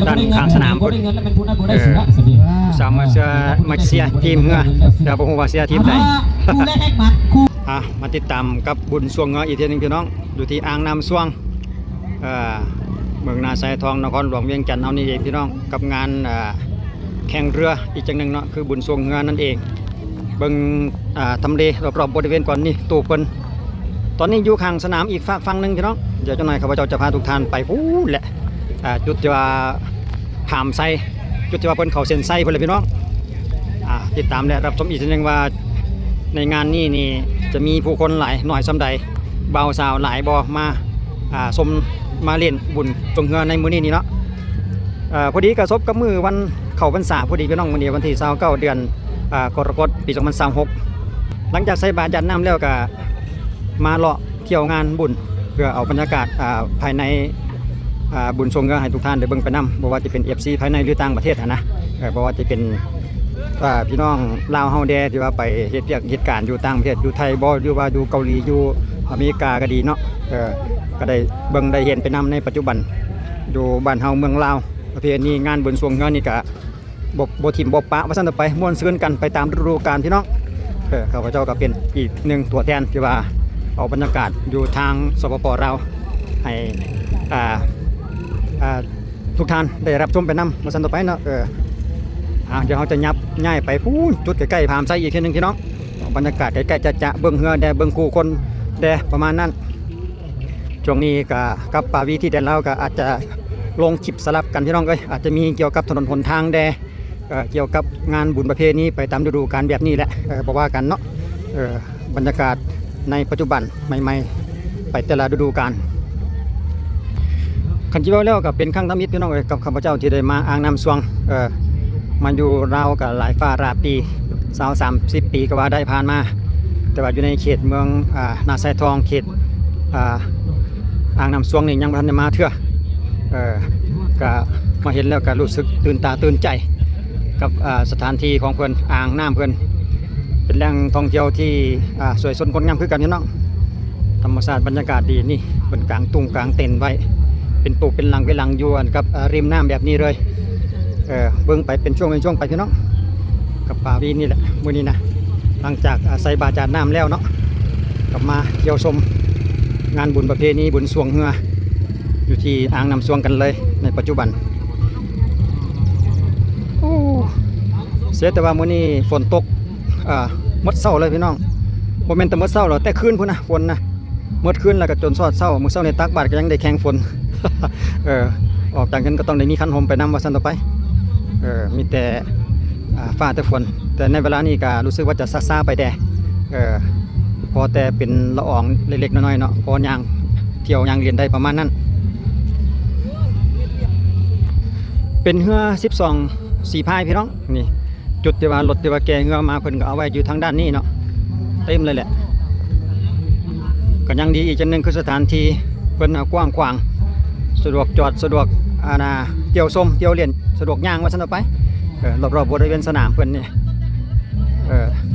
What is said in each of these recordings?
ด้านข้างสนามพุ่นสามารถมาเชียร์ทีมเงือเดี๋ยวผมว่าเชียร์ทีมใดมาติดตามกับบุญสวงเงืออีกทีนึงพี่น้องอยู่ที่อ่างน้ำสวงเมืองนาไซทองนครหลวงเวียงจันทร์เอานี่เองพี่น้องกับงานแข่งเรืออีกจังหนึ่งเนาะคือบุญสวงเงือนั่นเองเบิ่งทำเลรอบๆบริเวณก่อนนี่ตู้เพิ่นตอนนี้อยู่ข้างสนามอีกฝั่งหนึ่งพี่น้องเดี๋ยวเจ้านายข้าพเจ้าจะพาทุกท่านไปพูดแหละจุดที่ว่าผามไซจุดที่ว่าเพิ่นเขาเส้นไซเพิ่นเลยพี่น้องติดตามและรับชมอีกทีนึงว่าในงานนี้นี่จะมีผู้คนหลายหน่อยสำใดเบาสาวหลายบ่มาชมมาเล่นบุญสวงเงือในมื้อนี้นี่เนาะพอดีกระทบกับมือวันเข้าพรรษาพอดีพี่น้องมื้อนี้วันที่29เดือนกรกฎาคมปี2026หลังจากใส่บาตรยันน้ำแล้วก็มาเลาะเที่ยวงานบุญเพื่อเอาบรรยากาศภายในบุญสวงเงือให้ทุกท่านได้เบิ่งไปนำบ่ว่าจะเป็น FC ภายในหรือต่างประเทศนะบ่ว่าจะเป็นพี่น้องลาวเฮาแดที่ว่าไปเหตุการณ์อยู่ต่างประเทศอยู่ไทยบ่อยู่ว่าอยู่เกาหลีอยู่อเมริกาก็ดีเนาะก็ได้เบิ่งได้เห็นไปนำในปัจจุบันอยู่บ้านเฮาเมืองลาวประเพณีงานบุญสวงเงือนี่ก็บ่ทิ่มบ่ปะว่าซั่นไปม่วนซื่นกันไปตามฤดูกาลพี่น้องข้าพเจ้าก็เป็นอีกหนึ่งตัวแทนที่ว่าเอาบรรยากาศอยู่ทางสปป.ลาวให้ทุกท่านได้รับชมไปนำว่าซั่นต่อไปเนาะเดี๋ยวเราจะยับง่ายไปพูดจุดใกล้ๆผามไซอีกทีนึงพี่น้องบรรยากาศใกล้ๆจะเบิ่งเฮือแดเบิ่งคู่คนแดประมาณนั้นช่วงนี้กับป่าวีที่แดนเราก็อาจจะลงคลิปสลับกันพี่น้องอาจจะมีเกี่ยวกับถนนหนทางแดเกี่ยวกับงานบุญประเพณีไปตามฤดูกาลแบบนี้แหละบอกว่ากันเนาะบรรยากาศในปัจจุบันใหม่ๆไปแต่ละฤดูกาลคันที่ว่าแล้วก็เป็นครั้งทำมิตรพี่น้องกับข้าพเจ้าที่ได้มาอ่างน้ำสวงมาอยู่ราวกับหลายฝ่าราปี30 ปีก็ว่าได้ผ่านมาแต่ว่าอยู่ในเขตเมืองนาไซทองเขตอ่างน้ำสวงนี่ยังไม่ทันได้มาเถื่อก็มาเห็นแล้วก็รู้สึกตื่นตาตื่นใจกับสถานที่ของเพื่อนอ่างน้ำเพื่อนเป็นแหล่งท่องเที่ยวที่สวยสดงดงามคือกันพี่น้องธรรมชาติบรรยากาศดีนี่เป็นกลางตุ้งกลางเต็นท์ไว้เป็นตูเป็นหลังอยู่กับริมน้ำแบบนี้เลยเบิ่งไปเป็นช่วงไปพี่น้องกับป่าวีนี่แหละมื้อนี้นะหลังจากใส่บาตรน้ำแล้วเนาะกลับมาเที่ยวชมงานบุญประเพณีบุญสวงเงืออยู่ที่อ่างน้ำสวงกันเลยในปัจจุบันเสียแต่ว่ามื้อนี้ฝนตกหมดเช้าเลยพี่น้องบ่แม่นแต่หมดเช้าหรอกแต่คืนพุ่นนะฝนนะหมดคืนแล้วก็จนสอดเช้ามื้อเช้าในตักบาตรก็ยังได้แข่งฝน ออกจากนั้นก็ต้องได้มีคันห่มไปนำว่าซั่นต่อไปมีแต่ฟ้าแต่ฝนแต่ในเวลานี้ก็รู้สึกว่าจะซ่าๆไปแดพอแต่เป็นละอองเล็กๆน้อยๆเนาะพอย่างเที่ยวยางเรียนได้ประมาณนั้นเป็นเรือ12 4 พายพี่น้องนี่จุดที่ว่ารถที่ว่าแกเรือมาเพิ่นก็เอาไว้อยู่ทางด้านนี้เนาะเต็มเลยแหละก็ยังดีอีกจังนึงคือสถานที่เพิ่นกว้างขวางสะดวกจอดสะดวกเที่ยวชมเที่ยวเล่นสะดวกย่างว่าซั่นต่อไปรอบๆบริเวณสนามเพิ่นนี่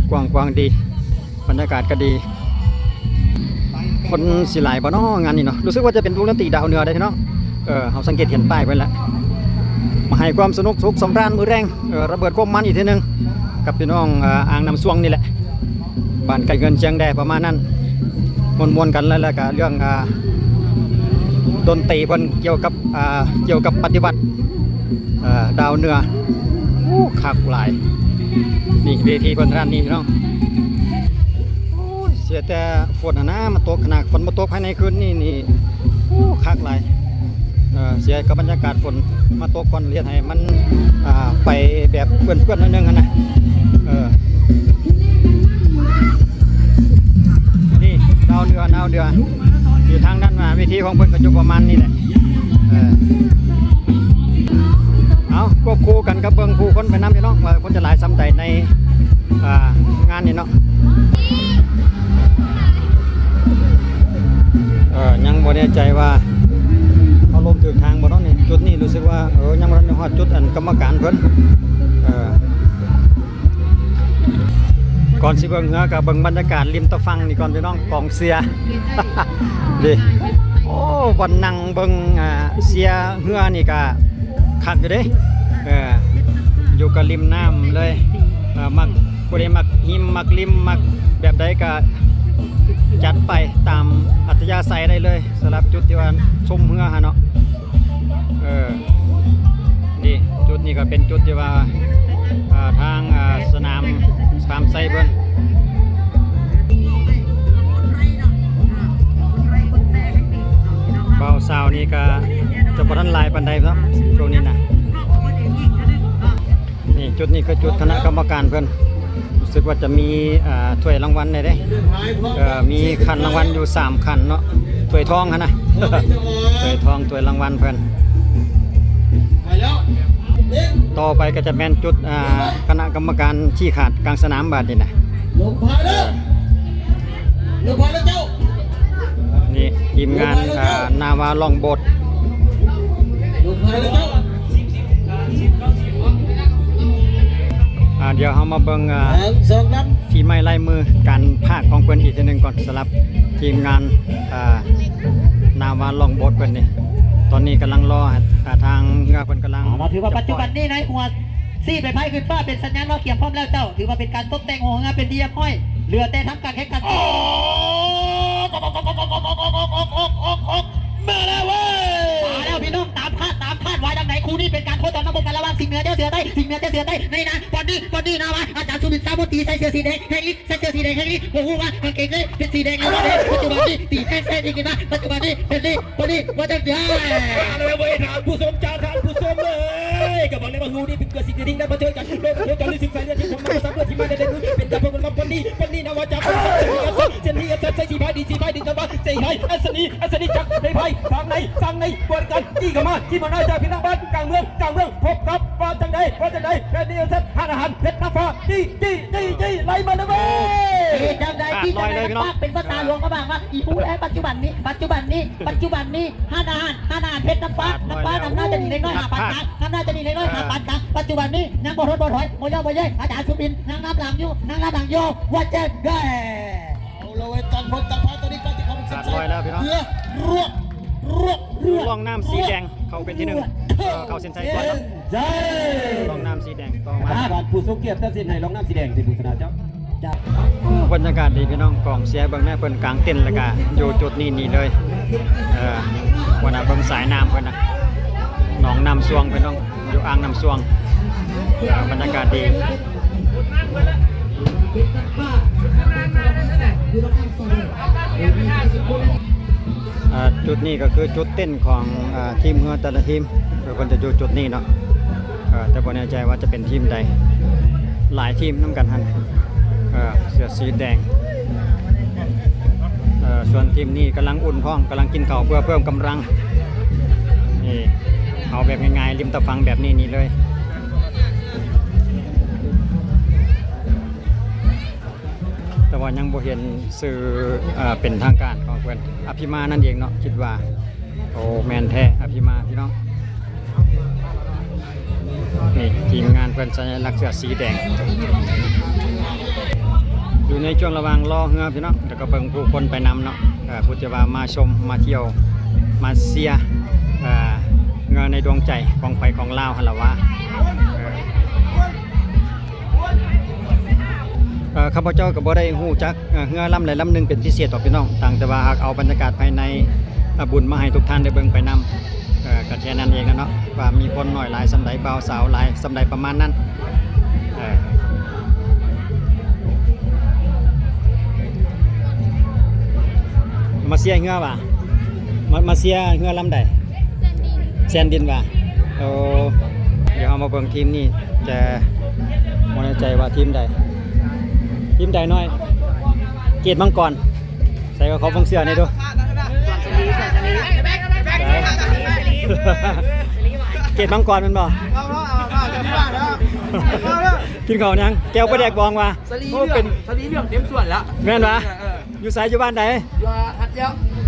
กว้างดีบรรยากาศก็ดีคนสิหลายบ่เนาะงานนี้เนาะรู้สึกว่าจะเป็นวงดนตรีดาวเหนือได้พี่น้องเฮาสังเกตเห็นป้ายไว้แล้วมาให้ความสนุกสุขสำราญมื้อแรงระเบิดความมันอีกทีนึงกับพี่น้องอ่างน้ำสวงนี่แหละบ้านไก่เงินเชียงแดประมาณนั้นมวนๆกันแล้วก็เรื่องดนตรีเพิ่นเกี่ยวกับปฏิบัติดาวเหนือคักหลายนี่เวทีเพิ่นท่านนี้พี่น้องเสียแต่ฝนนะมาตกขนาดฝนมาตกภายในคืนนี่คักหลายเสียกับบรรยากาศฝนมาตกก่อนเรียนให้มันไปแบบเพื่อนๆนิดนึงนะนี่ดาวเดืออยู่ทางด้านมาวิธีของเพื่อนก็อยู่ประมาณนี้แหละเอาควบคู่กันกับเบิ้งคู่คนไปน้ำพี่น้องว่าคนจะหลายซ้ำใจในงานนี้เนาะยังบ่แน่ใจว่าเขาลมถึงทางบ่เนาะนี่จุดนี้รู้สึกว่ายังบ่ทันฮอดจุดอันกรรมการเพิ่นก่อนสิเบิ่งเหือกับเบิ่งบรรยากาศริมตะฟังนี่ก่อนพี่น้องกองเสีย ดิโอ้วันนั่งเบิ่งเสียเหือนี่ก็ คักอยู่เด้อยู่กับริมน้ำเลยมักผู้ใดมักหิมมักริมมักแบบใดก็จัดไปตามอัธยาศัยได้เลยสำหรับจุดที่ว่าชมเรือฮะเนาะนี่จุดนี้ก็เป็นจุดที่ว่าทางสนามไซเบิ้ลเบาสาวนี่ก็จะบ่ทันลายปานใดครับช่วงนี้นะนี่จุดนี้คือจุดคณะกรรมการเพิ่นรู้สึกว่าจะมีถ้วยรางวัลได้มีคันรางวัลอยู่3คันเนาะถ้วยทองฮะนะ ถ้วยทองถ้วยรางวัลเพิ่นต่อไปก็จะแม่นจุดคณะกรรมการชี้ขาดกลางสนามบาดนี่นะลงพายแล้วเจ้านี่ทีมงานนาวาลองโบดลงพายแล้วเจ้าเดี๋ยวเรามาเบิ่งฝีไม้ลายมือการพากของเพิ่นอีกทีนึงก่อนสำหรับทีมงานนาวาลองโบดเพิ่นนี่ตอนนี้กำลังรอทางเรือเพิ่นกำลังถือว่าปัจจุบันนี้นายหัวซี่ไปไพ่ขึ้นฟ้าเป็นสัญญาณว่าเกี่ยมพร้อมแล้วเจ้าถือว่าเป็นการตกแต่งหัวงานเป็นดีห้อยเรือแต่ทำการแข่งขันมาแล้วเว้ยมาแล้วพี่น้องตามคาดไว้ดังไหนคู่นี้เป็นการโคตรระบบการระวังสิ่งเหนือเจ้าเสือได้สิ่งเหนือเจ้าเสือได้ในนะวันนี้นะวะอาจารย์สุบินสามุตีใส่เสื้อสีแดงแค่นี้ใส่เสื้อสีแดงแค่นี้โอ้โหว่ากางเกงเลยเป็นสีแดงเลยวันนี้ปัจจุบันนี้สีแค่นี้กันนะปัจจุบันนี้เป็นนี่วันนี้ว่าจะย้ายเว้ยทานผู้ชมจ้าทานผู้ชมเลยกับบอกเลยว่าคู่นี้เป็นเกิดสิ่งดีๆได้มาเจอกันโลกเจอกันรู้สึกใจเรื่องที่ผมมาสามเรื่องที่มาได้รู้เป็นการพบกันวันนี้นะว่าจะเป็นเจนนี่จะใส่สีไฟดีจังวะใส่ไฟอัศนีจักในไฟทางในเปิดกันจี้กันมาที่มาหน้าจากพี่น้องบ้านกลางเมืองพบกับว่าจังใดแค่นี้เสร็จอาหารเพชรน้ำฟ้าจี้ไล่มาเลยเว้ยจังใดที่จะได้ภาคเป็นภาษาหลวงก็บ้างว่าอีผู้และปัจจุบันนี้ห้าอาหารเพชรน้ำฟ้าน้ำหน้าจะหนีเล็กน้อยหาปานกลางน้ำหน้าจะหนีเล็กน้อยหาปานกลางปัจจุบันนี้นางบ่ทนบ่ถอยโมย่อเย่อาจารย์สุบินนางน้ำหลังโยว่าจะได้เอาเลยตังพลตังพาตัวนี้ก็จะเข้าเป็นเส้นชัยรวบลองน้ำสีแดงเขาเป็นที่หนึ่งเขาเส้นชัยก่อนลองน้ำสีแดงต่อมาผู้ทรงเกียรติตัดสินให้ลองน้ำสีแดงที่ผู้ชนะเจ้าบรรยากาศดีพี่น้องกองเสียเบิ่งแม่เพิ่นกลางเต้นแล้วก็อยู่จุดนี้เลยวันน่ะเบิ่งสายน้ำเพิ่นนะหนองน้ำซวงพี่น้องอยู่อ่างน้ำซวงบรรยากาศดีจุดนี้ก็คือจุดเต้นของทีมเรือแต่ละทีมเดี๋ยวคนจะอยู่จุดนี้เนาะแต่บ่แน่ใจว่าจะเป็นทีมใดหลายทีมน้ำกันหันเสื้อสีแดงส่วนทีมนี้กำลังอุ่นท้องกำลังกินข้าวเพื่อเพิ่มกำลังนี่เอาแบบง่ายๆริมตะฟังแบบนี้เลยแต่ว่ายังบ่เห็นสื่อเป็นทางการของเพื่อนอภิมานั่นเองเนาะคิดว่าโอ้แมนแท้อภิมาพี่น้องนี่ทีมงานเพื่อนสัญลักษณ์เสื้อสีแดงอยู่ในช่วงระหว่างรอเรือพี่น้องแต่ก็เบิ่งผู้คนไปนำเนาะผู้ที่ว่ามาชมมาเที่ยวมาเชียร์เรือในดวงใจของไฟของลาวหั่นล่ะว่าข้าพเจ้าก็บ่ได้ฮู้จักเรือลำใดลำหนึ่งเป็นพิเศษต่อพี่น้องต่างแต่ว่าเอาบรรยากาศภายในบุญมาให้ทุกท่านได้เบิ่งไปนำก็แค่นั้นเองนะเนาะว่ามีคนน้อยหลายสำใดเบาสาวหลายสำใดประมาณนั้นมาเสียเรือว่ะมาเสียเรือลำใดแซนดินว่ะโอ้เดี๋ยวเอามาเบิ่งทีมนี้จะบ่แน่ใจว่าทีมใดน้อยเกียรติมังกรใส่กับเขาฟังเสื้อนี่ดูเกียรติมังกรมันบ่กินข้าวยังแก้วปลาแดกบองว่ะโอ้เป็นสลีเรื่องเต็มส่วนแล้วแม่นวะอยู่ไสอยู่บ้านใดอยู่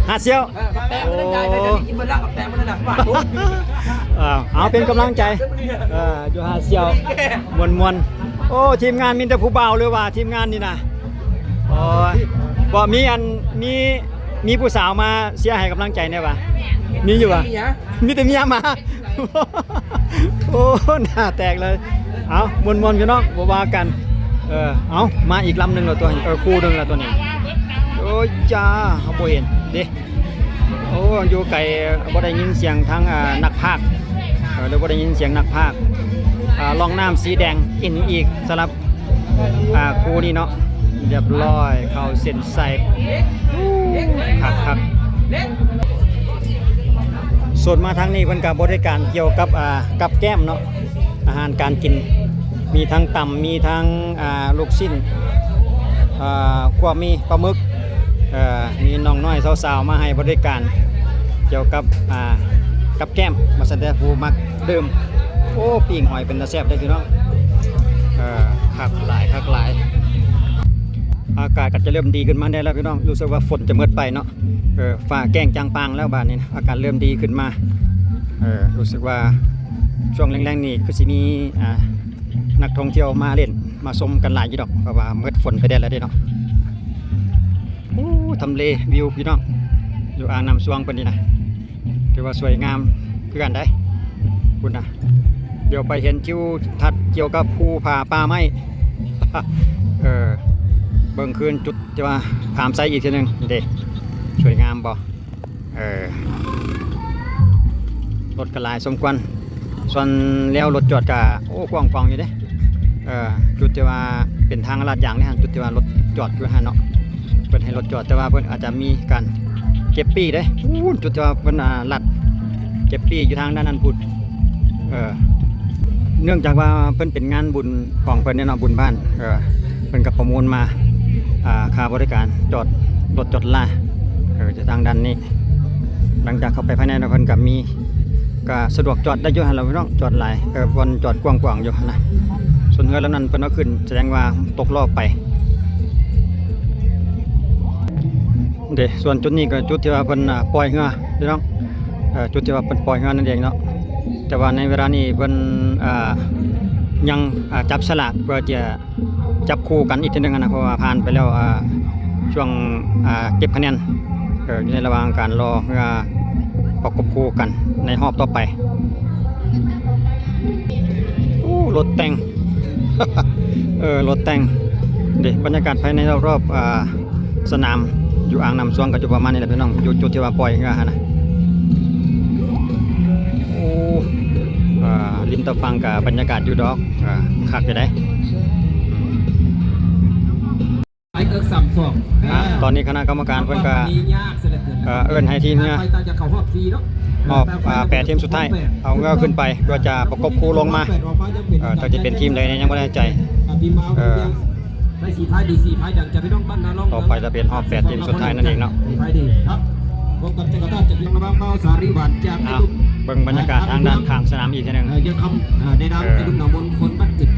หาดเซี่ยวแต้มมันได้ได้กินเบิ่ละแต้มมันน่ะว่าเอาเป็นกำลังใจอยู่หาดเซี่ยวมวนโอ้ทีมงานมีแต่ผู้บ่าวเลยว่ะทีมงานนี่นะโอ้บ่มีผู้สาวมาเสียให้กำลังใจเนี่ยว่ะมีอยู่ว่ะมีแต่เมียมา โอ้หน้าแตกเลย เอามวนๆพี่น้องบ่ว่ากัน เอามาอีกลำหนึ่งแล้วตัวนี้คู่หนึ่งแล้วตัวนี้ โอ้ยจ้าเขาบ่เห็นเด้โอ้อยู่ไกลบ่ได้ยินเสียงทั้งนักพากย์หรือบ่ได้ยินเสียงนักพากย์ลองน้ำสีแดงอินอีกสำหรับคู่นี้เนาะเรียบร้อยเข้าเส้นใส่ครับส่วนมาทางนี้เพิ่นก็บริการเกี่ยวกับกับแก้มเนาะอาหารการกินมีทั้งตำมีทั้งลูกชิ้นคั่วมีปลาหมึกมีน้องน้อยสาวๆมาให้บริการเกี่ยวกับกับแก้มมาสันแต่ผู้มักดื่มโอ้ปิ้งหอยเป็นตาแซ่บได้พี่น้องคักหลายอากาศก็จะเริ่มดีขึ้นมาได้แล้วพี่น้องรู้สึกว่าฝนจะมืดไปเนาะฟ้าแกล้งจางปางแล้วบ้านนี้นะอากาศเริ่มดีขึ้นมารู้สึกว่าช่วงแรงๆนี่ก็สิมีนักท่องเที่ยวมาเล่นมาชมกันหลายอยู่ดอกเพราะว่ามืดฝนไปได้แล้วเด้เนาะโอ้ทำเลวิวพี่น้องอยู่อ่างน้ำสวงเพิ่นนี่นะถือว่าสวยงามคือกันได้คุณนะเดี๋ยวไปเห็นทิวทัศน์เกี่ยวกับภูผาป่าไม้ เบิ่งคืนจุดจะว่าถามไซอีกทีนึงเด้สวยงามบ่รถกระลายสมควรส่วนแล้วรถจอดก็โอ้กว้างๆอยู่เด้จุดที่ว่าเป็นทางลาดยางนี่ฮะจุดที่ว่ารถจอดอยู่ฮะเนาะเพิ่นให้รถจอดแต่ว่าเพิ่นอาจจะมีการเก็บปี้เด้จุดที่ว่าเพิ่นลัดเก็บปี้อยู่ทางด้านนั้นพุ่นเนื่องจากว่าเพิ่นเป็นงานบุญของเพิ่นเนี่ยเนาะบุญบ้านเพิ่นก็ประมูลมาค่าบริการจอดรถจอดลาจะทางด้านนี้หลังจากเข้าไปภายในเพิ่นก็มีก็สะดวกจอดได้อยู่หั่นล่ะพี่น้องจอดหลายวันจอดกว้างๆอยู่นะส่วนเรือลำนั้นเพิ่นเอาขึ้นแสดงว่าตกรอบไปเด้ส่วนจุดนี้ก็จุดที่ว่าเพิ่นปล่อยเรือพี่น้องจุดที่ว่าเพิ่นปล่อยเรือนั่นเองเนาะแต่ว่าในเวลานี้เพิ่นยังจับฉลากเพื่อจะจับคู่กันอีกทีนึงนะเพราะว่าผ่านไปแล้วช่วงเก็บคะแนนอยู่ในระหว่างการรอเพื่อประกบคู่กันในรอบต่อไปรถแต่ง รถแต่งเดี๋ยวบรรยากาศภายในรอบสนามอยู่อ่างน้ำสวงก็จะประมาณนี้แหละพี่น้องอยู่จุดที่ว่าปล่อยเรือนะริมตะฟังกับบรรยากาศอยู่ดอกคักจะได้ไอ้เกิดสัมสองตอนนี้คณะกรรมการเพิ่นก็เอิ้นให้ทีมเนี่ยมอบ8ทีมสุดท้ายเอาเงือขึ้นไปเพื่อจะประกบคู่ลงมาถ้าจะเป็นทีมใดเนี่ยยังไม่ได้ใจต่อไปจะเป็นรอบ8ทีมสุดท้ายนั่นเองเนาะเบิ่งบรรยากาศทางด้านข้างสนามอีกทีนึง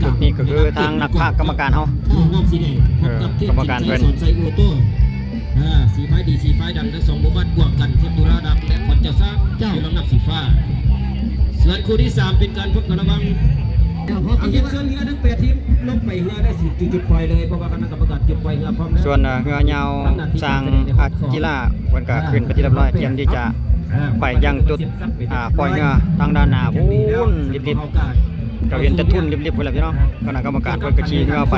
จุดนี้ก็คือทางนักพากย์กรรมการเฮากรรมการเพิ่นสีไฟดีสีไฟดังทั้งสองหมู่บ้านบวกกันเทพตุลาดับและขวัญเจ้าซ่าอยู่ลำนับสีฟ้าส่วนคู่ที่3เป็นการพบกันระหว่างเอาเย็นส่วนเรือทั้ง8ทีมลงไปเรือได้จุดปล่อยเลยเพราะว่าคณะกรรมการจุดปล่อยเรือพร้อมแล้วส่วนเรือยาวสร้างกีฬาเพิ่นก็ขึ้นไปที่เรียบร้อยเตรียมที่จะไปยังจุดปล่อยเรือทางด้านหน้าพูนริบๆเราเห็นแต่ทุ่นริบๆพุ่นแหละพี่น้องคณะกรรมการเพิ่นก็ชี้เรือไป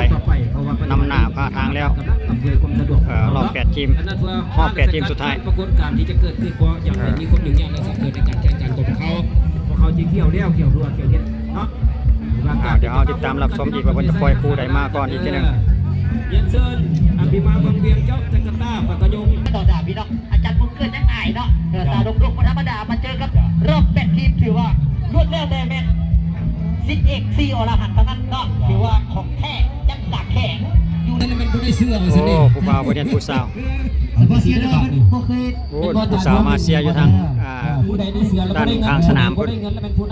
นำหน้าพาทางแล้วรอบ8ทีมรอบ8ทีมสุดท้ายปรากฏการณ์ที่จะเกิดขึ้นเพราะยังไม่มีคนหนึ่งอย่างและสังเกตในการแข่งขันของเขาเพราะเขาจะเกี่ยวเลี้ยวเกี่ยวรัวเกี่ยวเฮ็ดเนาะเดี๋ยวเอาติดตามรับชมอีกว่าเพิ่นจะปล่อยคู่ใดมาก่อนอีกทีนึงเย็นเซินอภิมาบังเวียงเจ้าจักรตาปัตตยงต่อดาพี่น้องอาจารย์บุญเกิดยังไงเนาะตาดงๆธรรมดามาเจอกับรอบ8ทีมถือว่ารวดเร็วแน่แม่นซิดเอกซีอรหันต์ทั้งนั้นเนาะถือว่าของแท้จังดักแข็งอยู่นั่นมันบ่ได้เชื่อว่าซั่น โอ้ผู้บ่าวบ่เรียนผู้สาวบ่เสียดอกบ่เคยผู้สาวมาเชียร์อยู่ทางด้านข้างสนามพุ่นผู้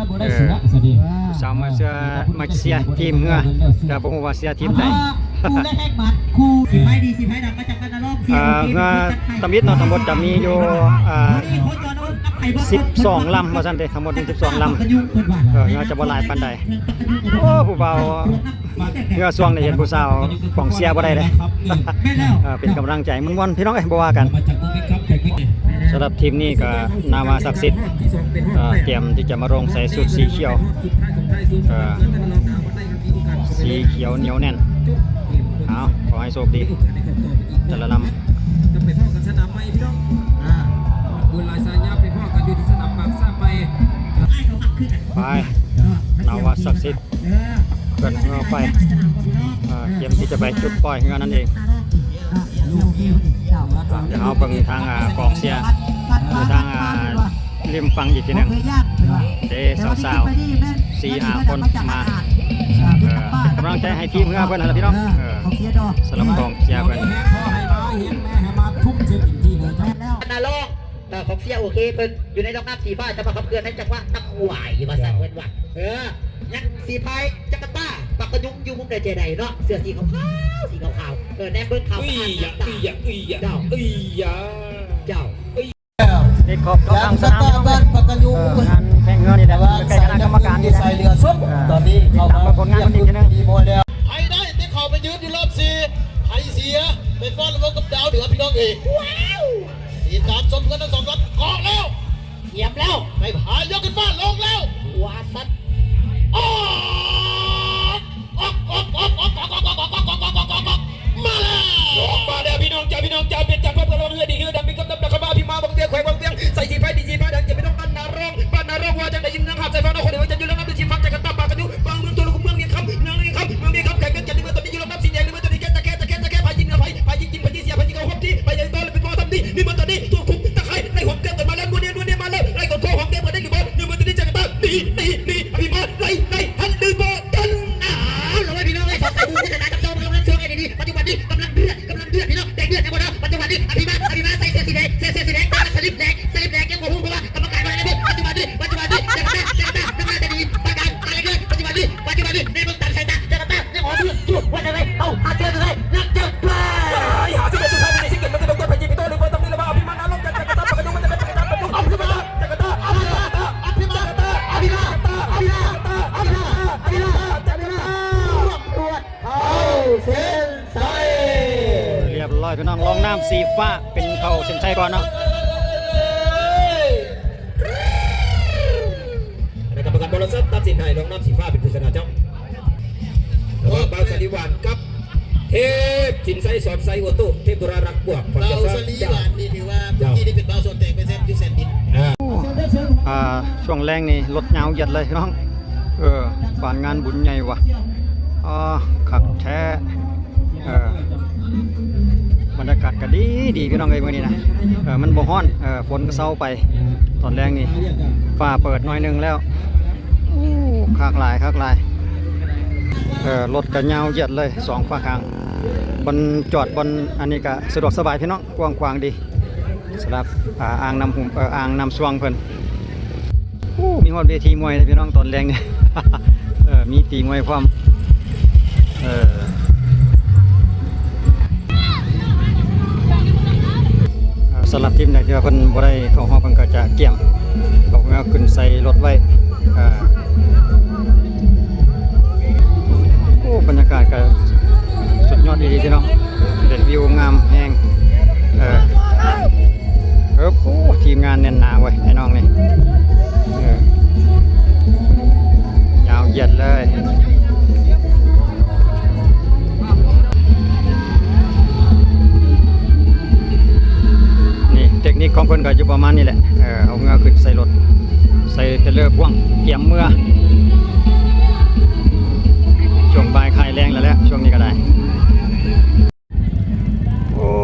สาวมาเชียร์ทีมเงือแต่บ่ฮู้ว่าเชียร์ทีมใดคู่และแฮกบัตรคู่สิไผดีสิไผดังมาจากกันนรกเงือตำบิดเนาะทั้งหมดจะมีอยู่12ลำว่าซั่นเด้ทั้งหมดมี12ลำเงือจะบ่หลายปานใดโอ้ผู้บ่าวเงือช่วงได้เห็นผู้สาวของเชียร์บ่ได้เด้เป็นกำลังใจม่วนๆพี่น้องเอ้ยบ่ว่ากัน สำหรับทีมนี้ก็นาวาศักดิ์สิทธิ์เตรียมที่จะมาลงใส่สูทสีเขียวสีเขียวเหนียวแน่นเอาขอให้โชคดีแต่ละลำจะไปพ่อกันสนามใหม่พี่น้องบุญลายสายยาไปพ่อกันอยู่ที่สนามบางซ่าไป ไปนาวาศักดิ์สิทธิ์เกินเงาไปเตรียมที่จะไปจุดปล่อยเงานั่นเองเดี๋ยวเอาเบิ่งทางกองเชียร์อยู่ทางริมฟังอีกทีหนึ่งเด้สาวๆ4-5 คนมาเป็นกำลังใจให้ทีมเงาเพื่อนนะพี่น้องสลับกองเชียร์เพื่อน นาลองของเสียโอเคเพิ่นอยู่ในรองน้ำสีฟ้าจะมาขับเคลื่อนในจังหวะตะขวายมาสั่งเพิ่นว่ายังสีพายจักรต้าปักกระยุงอยู่มุมใดเจใดเนาะเสื้อสีขาวสีขาวแนมเบิ้ลขาวเจ้าเด็กขอบทางสนามงานแข่งเงินนี่แหละใกล้คณะกรรมการนี่แหละ ตอนนี้เขา ตามมาผลงานคนนี้ทีนึง ดีโมแล้วใครได้ที่เขาไปยืนอยู่รอบ4ใครเสียไปฟ้อนระบบกับดาวเดือพี่น้องเองติดตามชมกันทั้ง2 นัดเกาะแล้ว เหยียบแล้ว ไม่พายกขึ้นฟ้าลงแล้ว วาสัต มาแล้วพี่น้องจ้าเป็นจับพ่อพลเรือดีคือดำมีกำลังดักมาพี่มาบังเตียงแขวงบังเตียงใส่สีไฟดีสีไฟดังจะไม่ต้องบ้านนาร้องว่าจะได้ยินนักขับใส่ฟ้าคนเดียวจะอยู่แล้วนับดูสีฟ้าจะกันตาปากกันอยู่บางเมืองตัวลูกเมืองเรียนคำเมืองเรียนคำแข่งกันจะดึงมาตอนนี้อยู่แล้วนับสีแดงดึงมาตอนนี้แก่พายยิงพายยิงเสียพายยิงเอาหอมที่พายยิงตัวเลยเป็นมอทำดีนี่มาตอนนี้ตัวคุกตะไคร้ในหอมแก้มแต่มาแล้วนัวเนียมาแล้วไล่กดโค้หอมแก้มมาได้กี่บอลนี่มาตอนนี้จะกันตาดีพี่มาไล่หันดื้อบอลกันเราไว้พี่น้องไอ้สองสายบุญที่ชนะกับโจมกำลังช่วงไอ้ดีปัจจุบันนี้กำลังเดือดพี่น้องแดงเดือดในวันนี้ปัจจุบันนี้อภิมาใส่เสื้อสีแดงตาสลิปแดงยังบอกพูดว่ากรรมการมาแล้วปัจจุบันนี้จะจะดีประการอะไรเลยปัจจุบันนี้ในเมืองต่างสายตาจะยังขอพูดจุดวันอะไรเอาหาเจอเลยนักเจอปลาหาสิบเอ็ดจุดท้ายในสิ่งเกิดมันจะต้องพายยิงไปตัวหนึ่งคนทำนี่แล้วอภิมาลงจากกระตาปากกระดุมมันจะเป็นกระตาปากกระดุมอภิมาจากกระตาอภิมาเรียบร้อยพี่น้องลองน้ำสีฟ้าเป็นเขาเส้นชัยก่อนเนาะ ในกรรมการบอลเซอร์ตัดสินให้ลงน้ำสีฟ้าเป็นผู้ชนะเจ้าระหว่างบางสลีวันกับเทพสินไซสอนไซโอตุเทพตุรารักบวกเบาสลีหวานนี่ถือว่าเมื่อกี้นี่เป็นเบาส่วนแตกเป็นเส้นที่แซนดินช่วงแรงนี่รถยาวเหยียดเลยพี่น้องผ่านงานบุญใหญ่ว่ะขับแท้บรรยากาศก็ดีพี่น้องเลยมื่อนี้นะมันบ่ฮ้อนฝนก็เซาไปตอนแรงนี่ฟ้าเปิดหน่อยนึงแล้วคักหลายรถก็ยาวเหยียดเลย2 ฝั่งข้างบนจอดบนอันนี้ก็สะดวกสบายพี่น้องกว้างดีสำหรับอ่างน้ำหุ่มอ่างน้ำสวงเพิ่นมีฮอดเวทีมวยพี่น้องตอนแรงเนี่ยมีตีมวยพร้อมสำหรับทีมไหนที่ว่าเพิ่นบ่ได้เข้าห้องเพิ่นก็จะเกี่ยมเอาเงาขึ้นใส่รถไว้บรรยากาศก็สุดยอดดีพี่น้องเด่นวิวงามแห้งทีมงานแน่นหนาไว้ไอ้น้องนี่ยาวเหยียดเลยนี่เทคนิคของเพิ่นก็อยู่ประมาณนี้แหละเอาเงาขึ้นใส่รถใส่เทเลอร์พ่วงเตรียมเมื่อช่วงบ่ายคลายแรงแล้วแหละช่วงนี้ก็ได้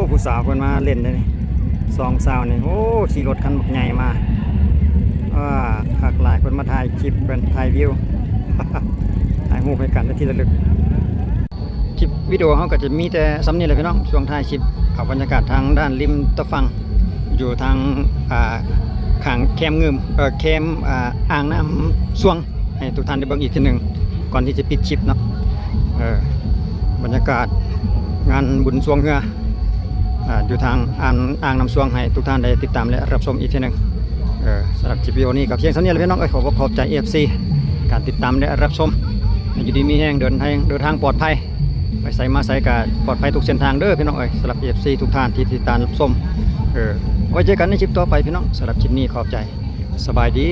ผู้สาวเพิ่นมาเล่นเลย2 สาวนี่ขี่รถคันบักใหญ่มาคักหลายเพิ่นมาถ่ายคลิปเพิ่นถ่ายวิว ถ่ายรูปให้กันที่ระลึกคลิปวิดีโอเขาก็จะมีแต่ซ้ำนี่แหละพี่น้องช่วงถ่ายคลิปเอาบรรยากาศทางด้านริมตะฟังอยู่ทางข้างแคมเงิมแคมอ่างน้ำสวงให้ทุกท่านได้เบิ่งอีกทีนึงก่อนที่จะปิดคลิปเนาะบรรยากาศงานบุญสวงเฮืออยู่ทางอ่างน้ำสวงให้ทุกท่านได้ติดตามและรับชมอีกทีนึงสำหรับคลิปวิดีโอนี้กับเพียงเท่านี้แหละพี่น้องขอบใจ FC การติดตามและรับชมอยู่ดีมีแห้งเดินทางปลอดภัย ไปใส่มาใส่ก็ปลอดภัยทุกเส้นทางเด้อพี่น้องเอ้ยสำหรับ FC ทุกท่านที่ติดตามรับชมไว้เจอกันในคลิปต่อไปพี่น้องสำหรับคลิปนี้ขอบใจสบายดี